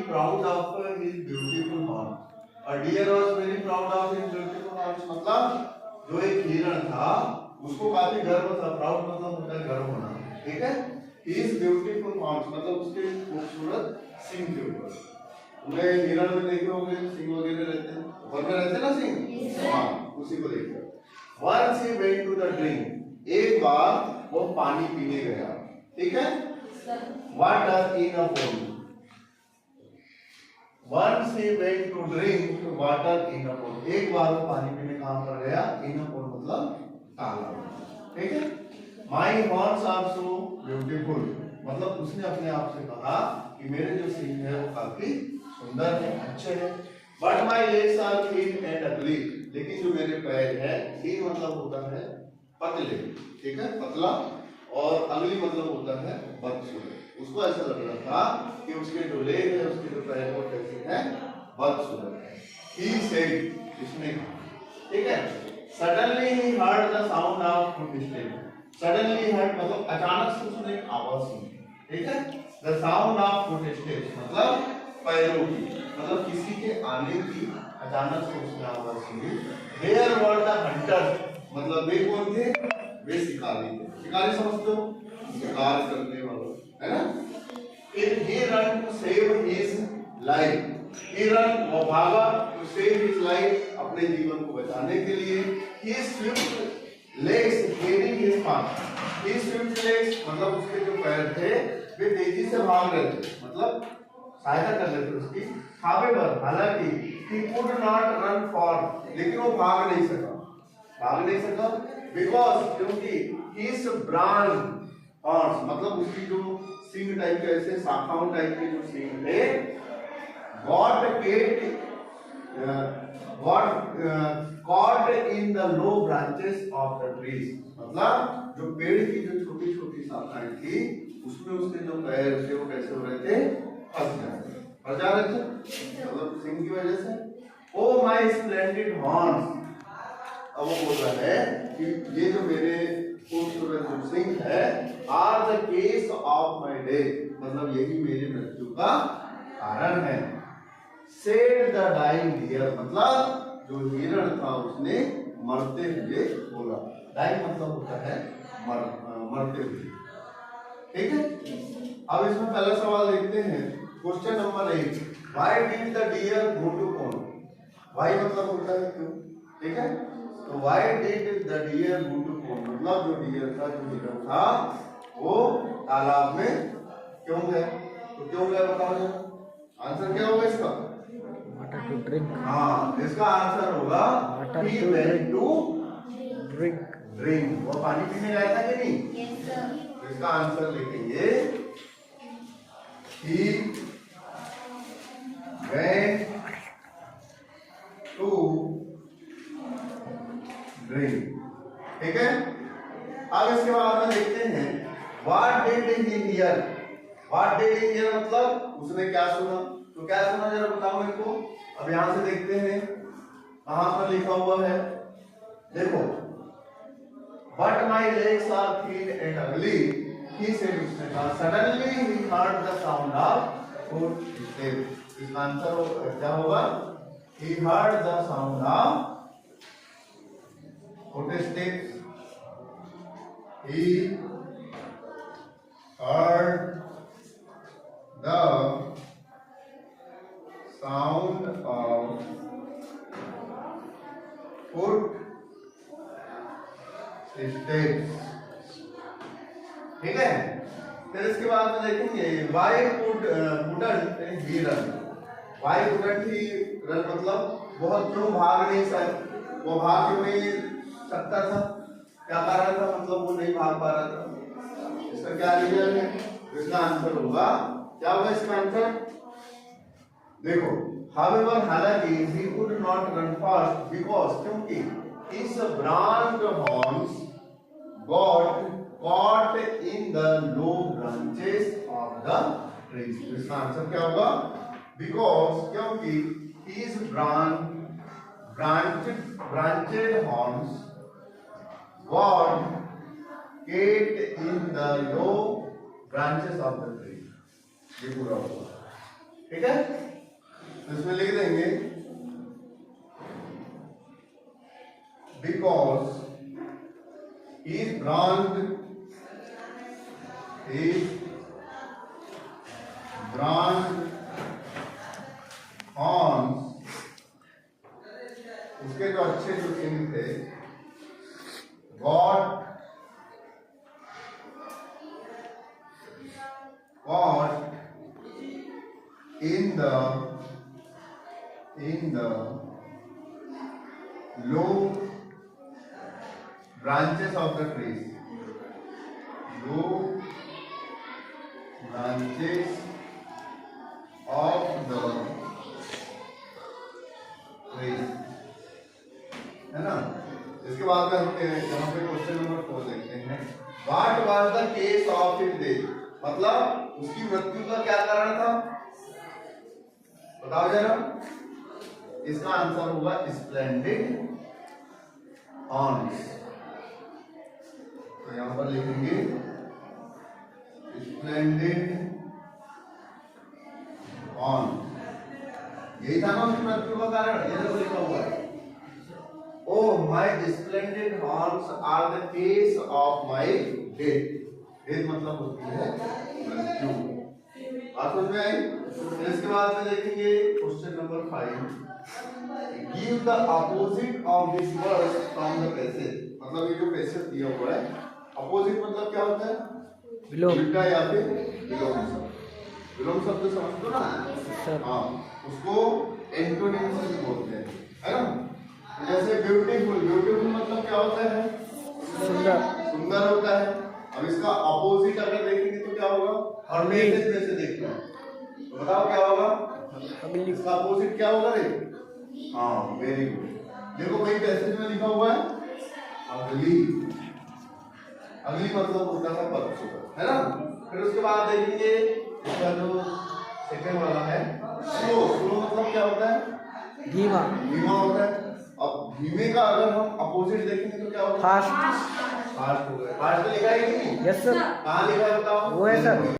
proud of his beautiful horn. A deer was very proud of his beautiful horns. मतलब जो एक हिरण था उसको काफी गर्व था. प्राउड मतलब होता है गर्व होना. ठीक है. His beautiful horns मतलब उसके खूबसूरत सींग के ऊपर. उन्हें हिरण में देखे होंगे सींग वगैरह रहते हैं. ऊपर में रहते हैं ना सींग. हाँ, उसी को देखकर. Once he went to the drink. एक बार वो पानी पीने गया. ठीक है. Water in a pond. Once he went to drink water in a pond. एक बार वो पानी पीने कहाँ पर गया? In a pond मतलब तालाब. ठीक है. My horns are so beautiful. मतलब उसने अपने आप से कहा कि मेरे जो सींग है वो काफी सुंदर है, अच्छे हैं. But my legs are thin and ugly. लेकिन जो मेरे पैर है, thin मतलब होता है पतले. ठीक है, पतला. और अगली मतलब होता है बदसूरत. उसको ऐसा लग रहा था कि उसके जो लेग है, उसके जो पैर वो कैसे हैं? बदसूरत है. He said, इसने कहा. ठीक है. Suddenly he heard the sound of footsteps. Suddenly he heard मतलब अचानक से उसने एक आवाज सुनी. ठीक है. The sound of footsteps मतलब पैरों की, मतलब किसी के आने की अचानक से उसने आवाज सुनी. There were the hunters. मतलब वे कौन थे? वे शिकारी थे. शिकारी समझते हो? शिकार करने वाले, है ना? He ran to save his life. He ran वो भागा to save his life अपने जीवन को बचाने के लिए. His swift legs carrying his path. His swift legs मतलब उसके जो पैर थे वे तेजी से भाग रहे थे, मतलब सहायता कर रहे थे उसकी. However हालांकि he could not run far. लेकिन वो भाग नहीं सका because क्योंकि his branch horns मतलब उसकी जो सींग टाइप के ऐसे शाखाओं टाइप के जो सींग थे caught in the low branches of the trees. मतलब जो पेड़ की जो छोटी छोटी शाखाएं थी उसमें उसके जो पैर थे वो कैसे हो रहे थे? फंस जा रहे थे मतलब सींग की वजह से. Oh my splendid horns. अब वो बोल रहा है कि ये जो मेरे खूबसूरत जो सींग है are the case of my death. मतलब यही मेरे मृत्यु का कारण है. Said the dying deer. मतलब जो हिरण था उसने मरते हुए बोला. dying मतलब होता है मरते हुए. ठीक है. अब इसमें पहला सवाल देखते हैं. Question number 8. Why did the deer go to pond? Why मतलब होता है क्यों. ठीक है. तो why did the deer go to pond? मतलब जो डियर था, जो हिरण था वो तालाब में क्यों गया? तो क्यों गया बताओ जरा. आंसर क्या होगा इसका? Water to drink. हाँ, इसका आंसर होगा he went to drink. वो पानी पीने गया था कि नहीं? Yes sir. तो इसका आंसर लिखेंगे he went to drink. ठीक है. अब इसके बाद में देखते हैं what did he hear. what did he hear मतलब उसने क्या सुना. तो क्या सुना जरा बताओ मेरे को. अब यहां से देखते हैं कहां पर लिखा हुआ है. देखो but my legs are thin and ugly. He said उसने कहा. Suddenly he heard the sound of footsteps. इसका आंसर क्या होगा? He heard the sound of footsteps. He heard the sound of footsteps. ठीक है. फिर इसके बाद में देखेंगे why couldn't he run. why couldn't he run मतलब बहुत क्यों भाग नहीं सकता. वो भाग क्यों नहीं सकता था. क्या कारण था मतलब वो नहीं भाग पा रहा था. इसका क्या रीजन है. इसका आंसर होगा क्या होगा इसका आंसर. देखो however हालांकि he could not run fast because क्योंकि his branch horns got caught in the low branches of the trees. इसका आंसर क्या होगा. because क्योंकि his branched horns got caught in the low branches of the tree. ये पूरा होगा. ठीक है, तो इसमें लिख देंगे बिकॉज his branch horns, उसके जो अच्छे जो सिंग थे, got in the low branches of the trees. Low branches of the trees, है ना। इसके बाद में हम यहाँ पे क्वेश्चन नंबर 4 देखते हैं। What was the case of his death? मतलब उसकी मृत्यु का क्या कारण था, बताओ जरा। इसका आंसर होगा स्प्लेंडिड हॉर्न्स। तो यहां पर लिखेंगे स्प्लेंडिड हॉर्न, यही था ना उसकी मृत्यु का कारण, ये देखो लिखा हुआ है। Oh, my splendid horns are the case of my death. Death मतलब होती है मृत्यु। बात समझ में आई? इसके बाद में देखेंगे question number 5। Give the opposite of this word from the passage. मतलब ये जो पैसेज दिया हुआ है, अपोजिट मतलब क्या होता है, उल्टा या फिर विलोम शब्द। विलोम शब्द समझ दो ना, हाँ, उसको एंटोनिम से बोलते हैं, है ना। जैसे ब्यूटीफुल, ब्यूटीफुल मतलब क्या होता है, सुंदर, सुंदर होता है। अब इसका अपोजिट अगर देखेंगे तो क्या होगा, और पैसेज में से देखना है तो बताओ क्या होगा, इसका अपोजिट क्या होगा रे। हाँ, वेरी गुड। देखो भाई पैसेज में लिखा हुआ है अगली, अगली मतलब होता है परसों, है ना। फिर उसके बाद देखेंगे इसका जो सेकंड वाला है स्लो। स्लो मतलब क्या होता है, धीमा, धीमा होता है। अब धीमे का अगर हम अपोजिट देखेंगे तो क्या होगा, फास्ट। फास्ट हो गया। फास्ट तो लिखा है कि नहीं? Yes sir. कहाँ लिखा है बताओ, वो है सर।